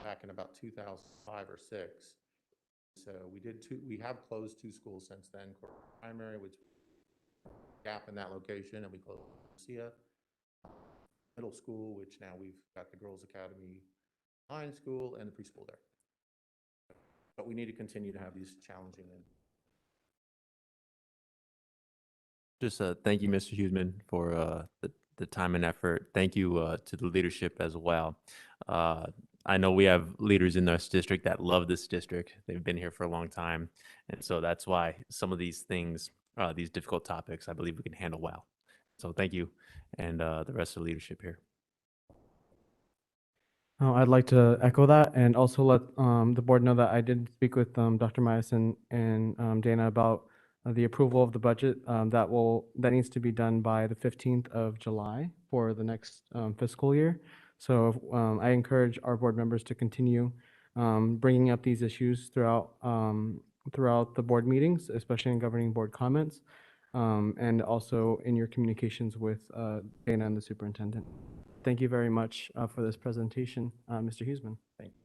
back in about 2005 or 6. So we have closed 2 schools since then, primary, which gap in that location, and we closed Sia middle school, which now we've got the Girls Academy High School and the preschool there. But we need to continue to have these challenging and Just thank you, Mr. Huseman, for the time and effort. Thank you to the leadership as well. I know we have leaders in this district that love this district. They've been here for a long time. And so that's why some of these things, these difficult topics, I believe we can handle well. So thank you and the rest of the leadership here. I'd like to echo that and also let the board know that I did speak with Dr. Myerson and Dana about the approval of the budget. That needs to be done by the 15th of July for the next fiscal year. So I encourage our board members to continue bringing up these issues throughout the board meetings, especially in governing board comments, and also in your communications with Dana and the superintendent. Thank you very much for this presentation, Mr. Huseman. thank you.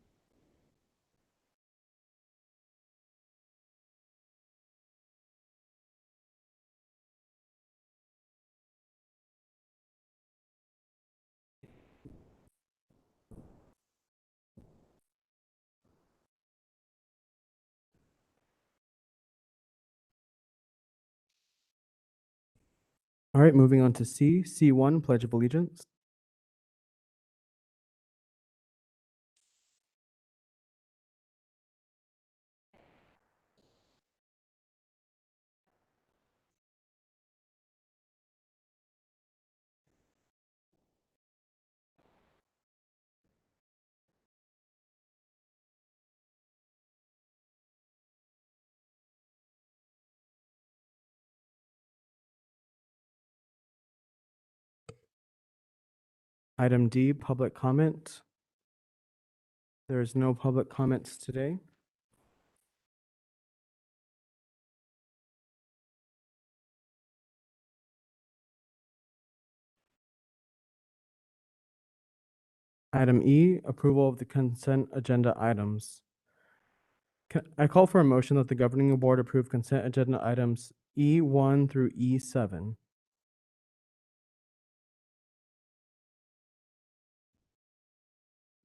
All right, moving on to C1, Pledge of Allegiance. Item D, public comment. There is no public comments today. Item E, approval of the consent agenda items. I call for a motion that the governing board approve consent agenda items E1 through E7.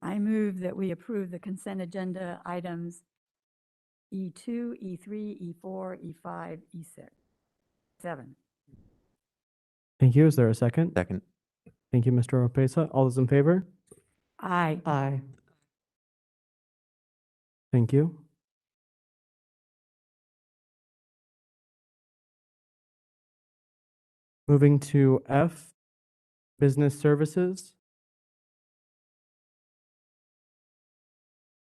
I move that we approve the consent agenda items E2, E3, E4, E5, E6, 7. Thank you. Is there a second? Second. Thank you, Mr. Oropesa. All those in favor? Aye. Aye. Thank you. Moving to F, business services.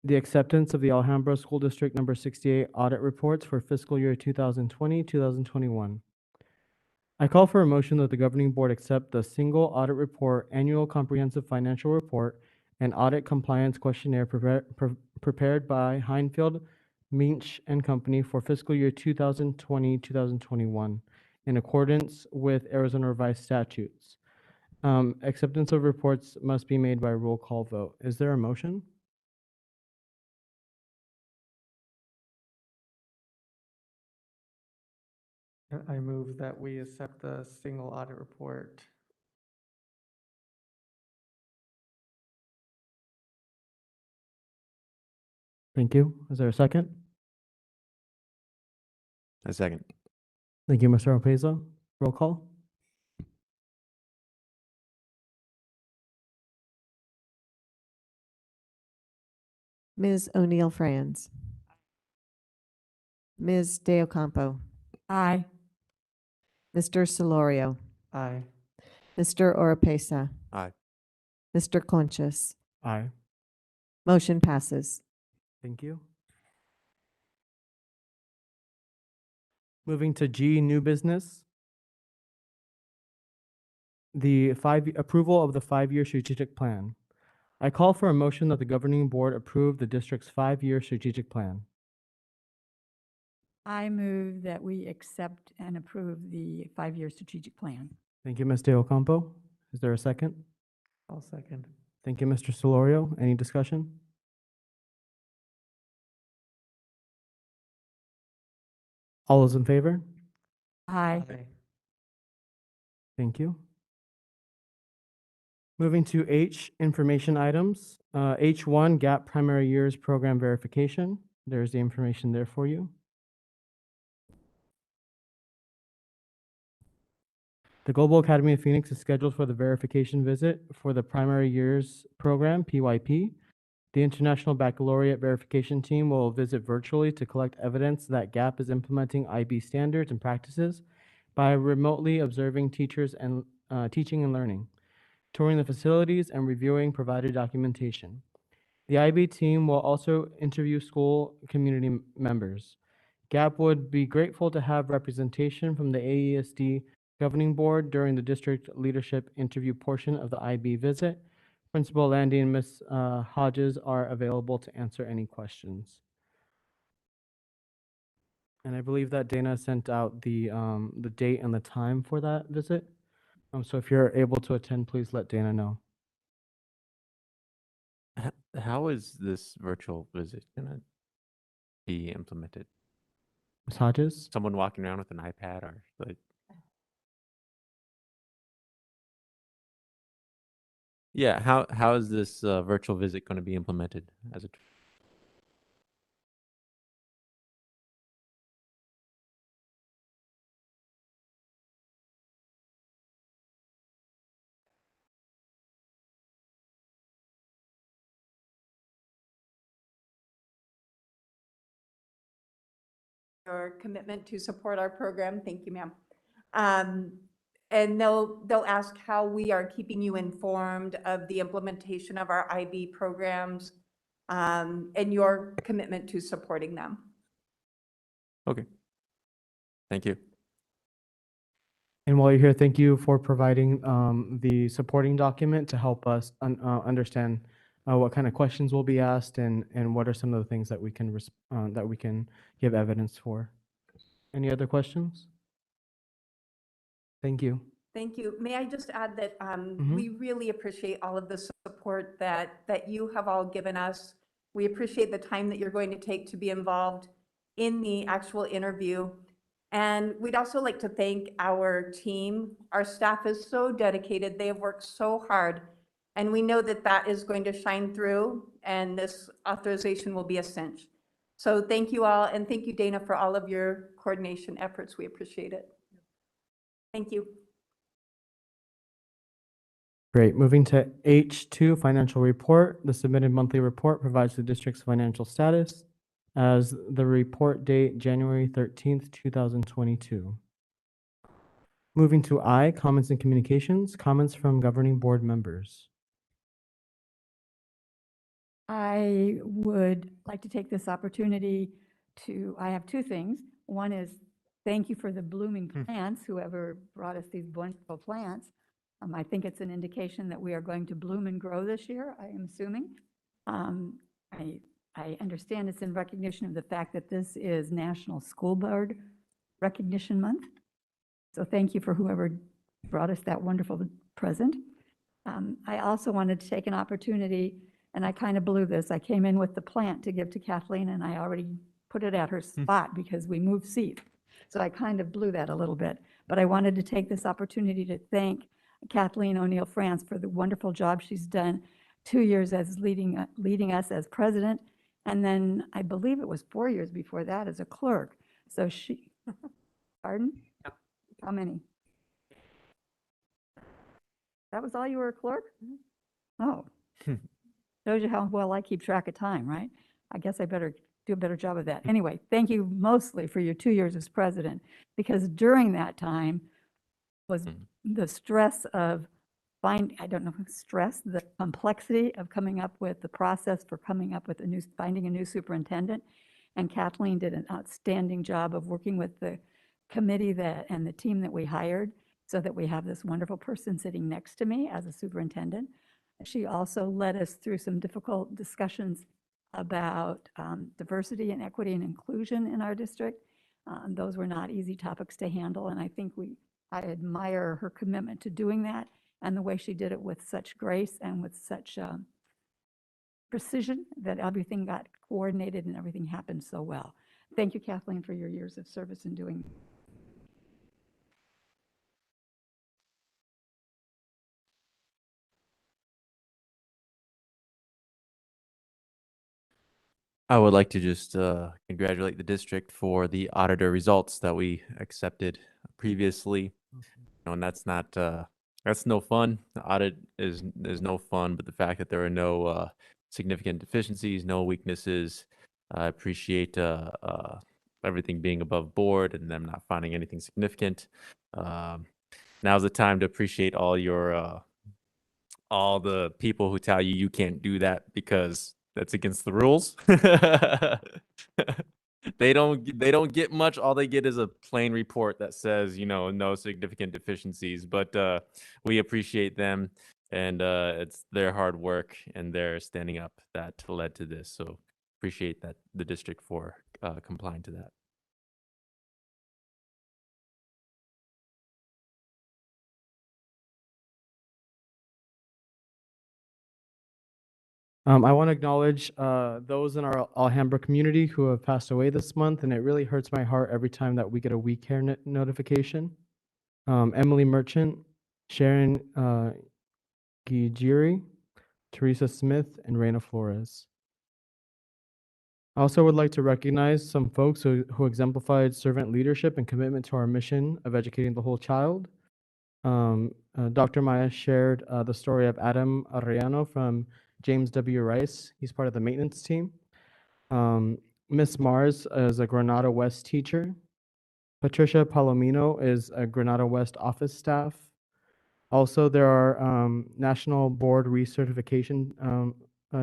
The acceptance of the Alhambra School District Number 68 audit reports for fiscal year 2020, 2021. I call for a motion that the governing board accept the single audit report, annual comprehensive financial report, and audit compliance questionnaire prepared by Heinfield, Minch and Company for fiscal year 2020, 2021 in accordance with Arizona revised statutes. Acceptance of reports must be made by roll call vote. Is there a motion? I move that we accept the single audit report. Thank you. Is there a second? A second. Thank you, Mr. Opeza. Roll call. Ms. O'Neill Franz. Ms. Deocampo. Aye. Mr. Solorio. Aye. Mr. Oropesa. Aye. Mr. Conchas. Aye. Motion passes. Thank you. Moving to G, new business. the approval of the 5-year strategic plan. I call for a motion that the governing board approve the district's 5-year strategic plan. I move that we accept and approve the 5-year strategic plan. Thank you, Ms. De Ocampo. Is there a second? I'll second. Thank you, Mr. Solorio. Any discussion? All those in favor? Aye. Thank you. Moving to H, information items. H1, GAP primary years program verification. There's the information there for you. The Global Academy of Phoenix is scheduled for the verification visit for the primary years program, PYP. The International Baccalaureate Verification Team will visit virtually to collect evidence that GAP is implementing IB standards and practices by remotely observing teachers and teaching and learning, touring the facilities, and reviewing provided documentation. The IB team will also interview school community members. GAP would be grateful to have representation from the AESD governing board during the district leadership interview portion of the IB visit. Principal Landy and Ms. Hodges are available to answer any questions. And I believe that Dana sent out the date and the time for that visit. So if you're able to attend, please let Dana know. How is this virtual visit gonna be implemented? Ms. Hodges? Someone walking around with an iPad or like? Yeah, how is this virtual visit going to be implemented as a? Your commitment to support our program. Thank you, ma'am. And they'll ask how we are keeping you informed of the implementation of our IB programs, and your commitment to supporting them. Okay. Thank you. And while you're here, thank you for providing the supporting document to help us understand what kind of questions will be asked and what are some of the things that we can give evidence for. Any other questions? Thank you. Thank you. May I just add that we really appreciate all of the support that you have all given us. We appreciate the time that you're going to take to be involved in the actual interview. And we'd also like to thank our team. Our staff is so dedicated. They have worked so hard. And we know that that is going to shine through, and this authorization will be a cinch. So thank you all, and thank you, Dana, for all of your coordination efforts. We appreciate it. Thank you. Great. Moving to H2, financial report. The submitted monthly report provides the district's financial status as the report date January 13th, 2022. Moving to I, comments and communications. Comments from governing board members. I would like to take this opportunity I have two things. One is thank you for the blooming plants, whoever brought us these wonderful plants. I think it's an indication that we are going to bloom and grow this year, I am assuming. I understand it's in recognition of the fact that this is National School Board Recognition Month. So thank you for whoever brought us that wonderful present. I also wanted to take an opportunity, and I kind of blew this. I came in with the plant to give to Kathleen, and I already put it at her spot because we moved seats. So I kind of blew that a little bit. But I wanted to take this opportunity to thank Kathleen O'Neill France for the wonderful job she's done 2 years as leading us as president. And then I believe it was 4 years before that as a clerk. So she, pardon? How many? That was all you were a clerk? Oh. Shows you how well I keep track of time, right? I guess I better do a better job of that. Anyway, thank you mostly for your 2 years as president, because during that time was the stress of the complexity of coming up with the process for coming up with finding a new superintendent. And Kathleen did an outstanding job of working with the committee and the team that we hired. so that we have this wonderful person sitting next to me as a superintendent. She also led us through some difficult discussions about diversity and equity and inclusion in our district. Those were not easy topics to handle, and I think I admire her commitment to doing that and the way she did it with such grace and with such precision that everything got coordinated and everything happened so well. Thank you, Kathleen, for your years of service in doing. I would like to just congratulate the district for the auditor results that we accepted previously. And that's not that's no fun. The audit is no fun, but the fact that there are no significant deficiencies, no weaknesses, I appreciate everything being above board and them not finding anything significant. Now's the time to appreciate all your all the people who tell you can't do that because that's against the rules. They don't get much. All they get is a plain report that says, no significant deficiencies. But we appreciate them, and it's their hard work and their standing up that led to this. So appreciate that the district for complying to that. I want to acknowledge those in our Alhambra community who have passed away this month, and it really hurts my heart every time that we get a We Care notification. Emily Merchant, Sharon Gijiri, Teresa Smith, and Reina Flores. I also would like to recognize some folks who exemplified servant leadership and commitment to our mission of educating the whole child. Dr. Maya shared the story of Adam Arellano from James W. Rice. He's part of the maintenance team. Miss Mars is a Granada West teacher. Patricia Palomino is a Granada West office staff. Also, there are National Board recertification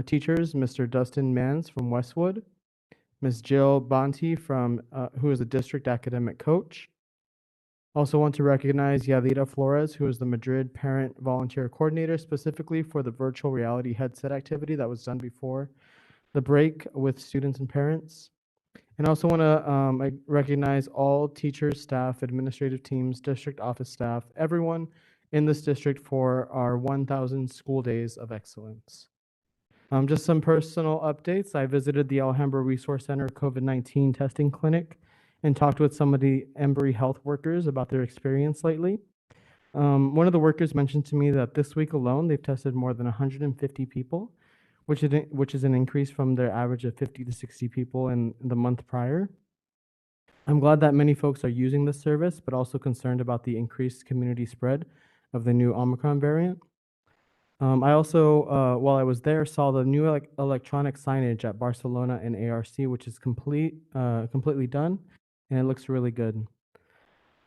teachers, Mr. Dustin Mans from Westwood, Ms. Jill Bonti from who is a district academic coach. Also want to recognize Yadira Flores, who is the Madrid parent volunteer coordinator, specifically for the virtual reality headset activity that was done before the break with students and parents. And also want to recognize all teachers, staff, administrative teams, district office staff, everyone in this district for our 1,000 school days of excellence. Just some personal updates. I visited the Alhambra Resource Center COVID-19 testing clinic and talked with some of the Embry health workers about their experience lately. One of the workers mentioned to me that this week alone, they've tested more than 150 people, which is an increase from their average of 50 to 60 people in the month prior. I'm glad that many folks are using this service, but also concerned about the increased community spread of the new Omicron variant. I also, while I was there, saw the new electronic signage at Barcelona and ARC, which is completely done, and it looks really good.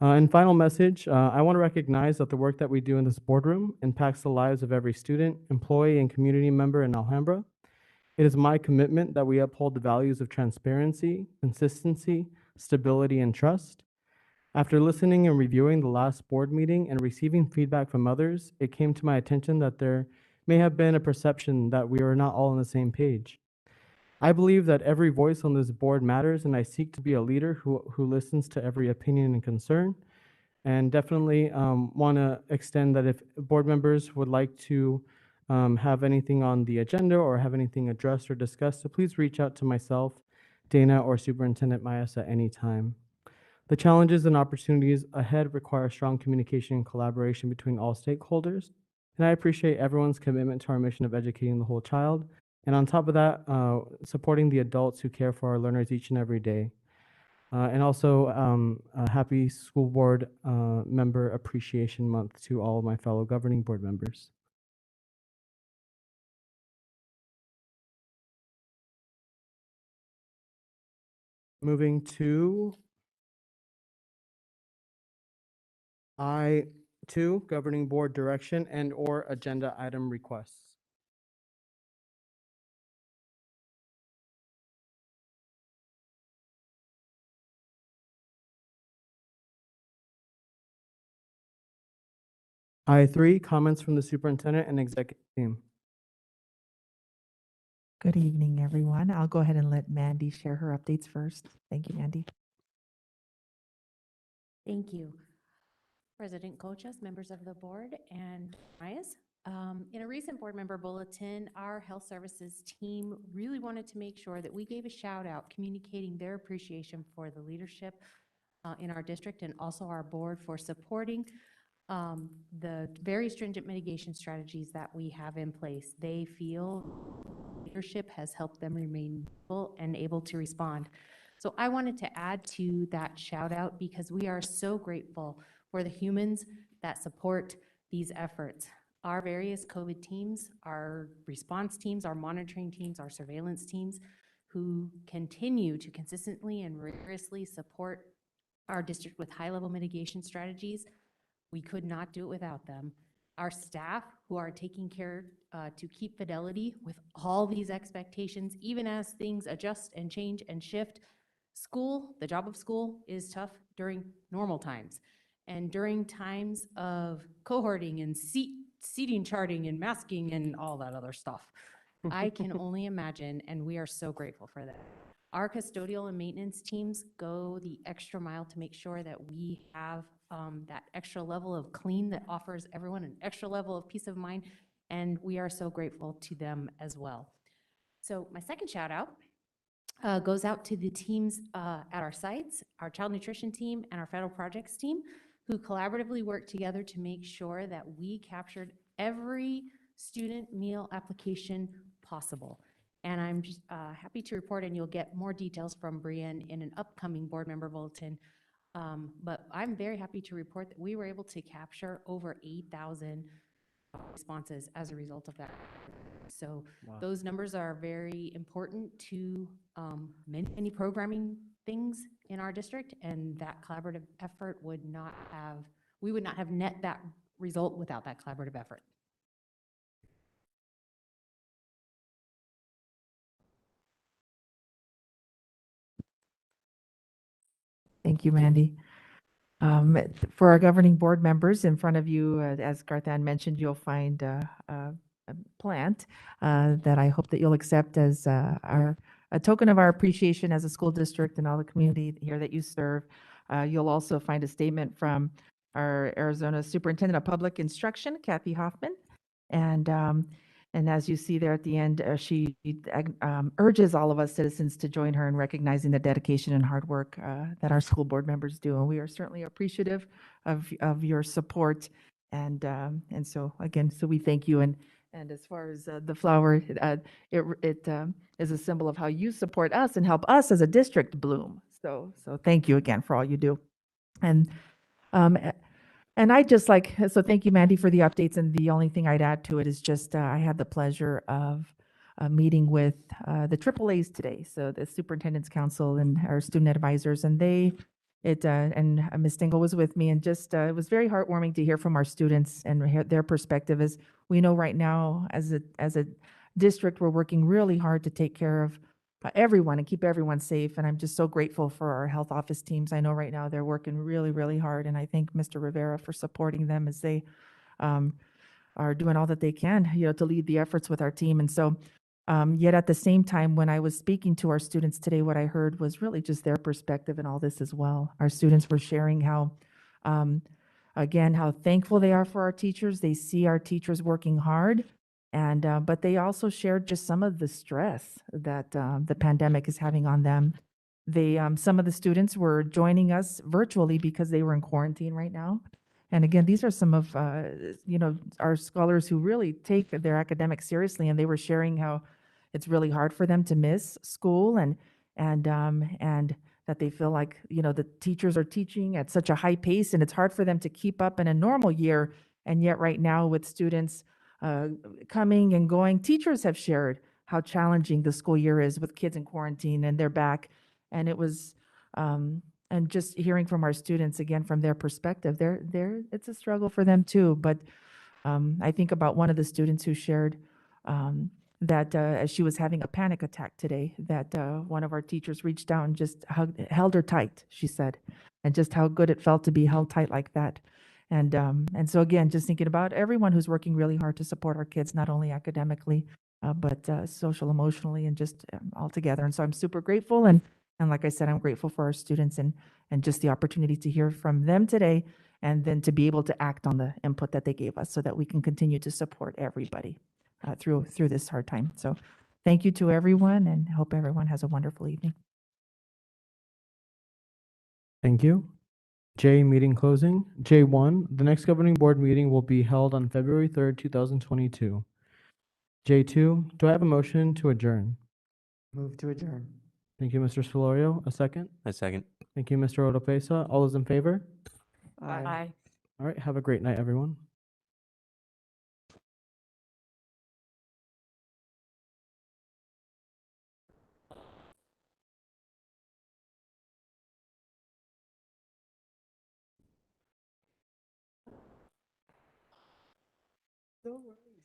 And final message, I want to recognize that the work that we do in this boardroom impacts the lives of every student, employee, and community member in Alhambra. It is my commitment that we uphold the values of transparency, consistency, stability, and trust. After listening and reviewing the last board meeting and receiving feedback from others, it came to my attention that there may have been a perception that we are not all on the same page. I believe that every voice on this board matters, and I seek to be a leader who listens to every opinion and concern. And definitely want to extend that if board members would like to have anything on the agenda or have anything addressed or discussed, so please reach out to myself, Dana, or Superintendent Mayas at any time. The challenges and opportunities ahead require strong communication and collaboration between all stakeholders, and I appreciate everyone's commitment to our mission of educating the whole child, and on top of that, supporting the adults who care for our learners each and every day. And also, a happy School Board Member Appreciation Month to all of my fellow governing board members. Moving to I2, Governing Board Direction and/or Agenda Item Requests. I3, comments from the superintendent and executive team. Good evening, everyone. I'll go ahead and let Mandy share her updates first. Thank you, Mandy. Thank you. President Coaches, members of the board, and Mayas. In a recent board member bulletin, our health services team really wanted to make sure that we gave a shout out communicating their appreciation for the leadership in our district and also our board for supporting the very stringent mitigation strategies that we have in place. They feel leadership has helped them remain nimble and able to respond. So I wanted to add to that shout out because we are so grateful for the humans that support these efforts. Our various COVID teams, our response teams, our monitoring teams, our surveillance teams, who continue to consistently and rigorously support our district with high-level mitigation strategies. We could not do it without them. Our staff who are taking care to keep fidelity with all these expectations, even as things adjust and change and shift. School, the job of school is tough during normal times. And during times of cohorting and seating charting and masking and all that other stuff, I can only imagine, and we are so grateful for that. Our custodial and maintenance teams go the extra mile to make sure that we have that extra level of clean that offers everyone an extra level of peace of mind, and we are so grateful to them as well. So my second shout out goes out to the teams at our sites, our child nutrition team and our federal projects team, who collaboratively worked together to make sure that we captured every student meal application possible. And I'm just happy to report, and you'll get more details from Brian in an upcoming board member bulletin. But I'm very happy to report that we were able to capture over 8,000 responses as a result of that. So those numbers are very important to many programming things in our district, and that collaborative effort we would not have net that result without that collaborative effort. Thank you, Mandy. For our governing board members, in front of you, as Garthan mentioned, you'll find a plant that I hope that you'll accept as a token of our appreciation as a school district and all the community here that you serve. You'll also find a statement from our Arizona Superintendent of Public Instruction, Kathy Hoffman. And as you see there at the end, she urges all of us citizens to join her in recognizing the dedication and hard work that our school board members do. And we are certainly appreciative of your support. And so again, so we thank you. And as far as the flower, it is a symbol of how you support us and help us as a district bloom. So thank you again for all you do. And I just so thank you, Mandy, for the updates. And the only thing I'd add to it is just I had the pleasure of meeting with the AAAs today. So the Superintendent's Council and our student advisors, and and Ms. Stingle was with me, and just it was very heartwarming to hear from our students and their perspective. As we know right now, as a district, we're working really hard to take care of everyone and keep everyone safe. And I'm just so grateful for our health office teams. I know right now they're working really, really hard. And I thank Mr. Rivera for supporting them as they are doing all that they can, to lead the efforts with our team. And so, yet at the same time, when I was speaking to our students today, what I heard was really just their perspective in all this as well. Our students were sharing how, again, how thankful they are for our teachers. They see our teachers working hard. And but they also shared just some of the stress that the pandemic is having on them. Some of the students were joining us virtually because they were in quarantine right now. And again, these are some of our scholars who really take their academics seriously, and they were sharing how it's really hard for them to miss school and that they feel like the teachers are teaching at such a high pace, and it's hard for them to keep up in a normal year. And yet, right now, with students coming and going, teachers have shared how challenging the school year is with kids in quarantine, and they're back. And it was, and just hearing from our students again from their perspective, it's a struggle for them too. But I think about one of the students who shared that as she was having a panic attack today, that one of our teachers reached out and just held her tight, she said, and just how good it felt to be held tight like that. And so again, just thinking about everyone who's working really hard to support our kids, not only academically, but social, emotionally, and just all together. And so I'm super grateful. And like I said, I'm grateful for our students and just the opportunity to hear from them today, and then to be able to act on the input that they gave us so that we can continue to support everybody through this hard time. So thank you to everyone, and hope everyone has a wonderful evening. Thank you. J, meeting closing. J1, the next governing board meeting will be held on February 3rd, 2022. J2, do I have a motion to adjourn? Move to adjourn. Thank you, Mr. Solorio. A second? A second. Thank you, Mr. Oropesa. All those in favor? Aye. All right, have a great night, everyone. Don't worry.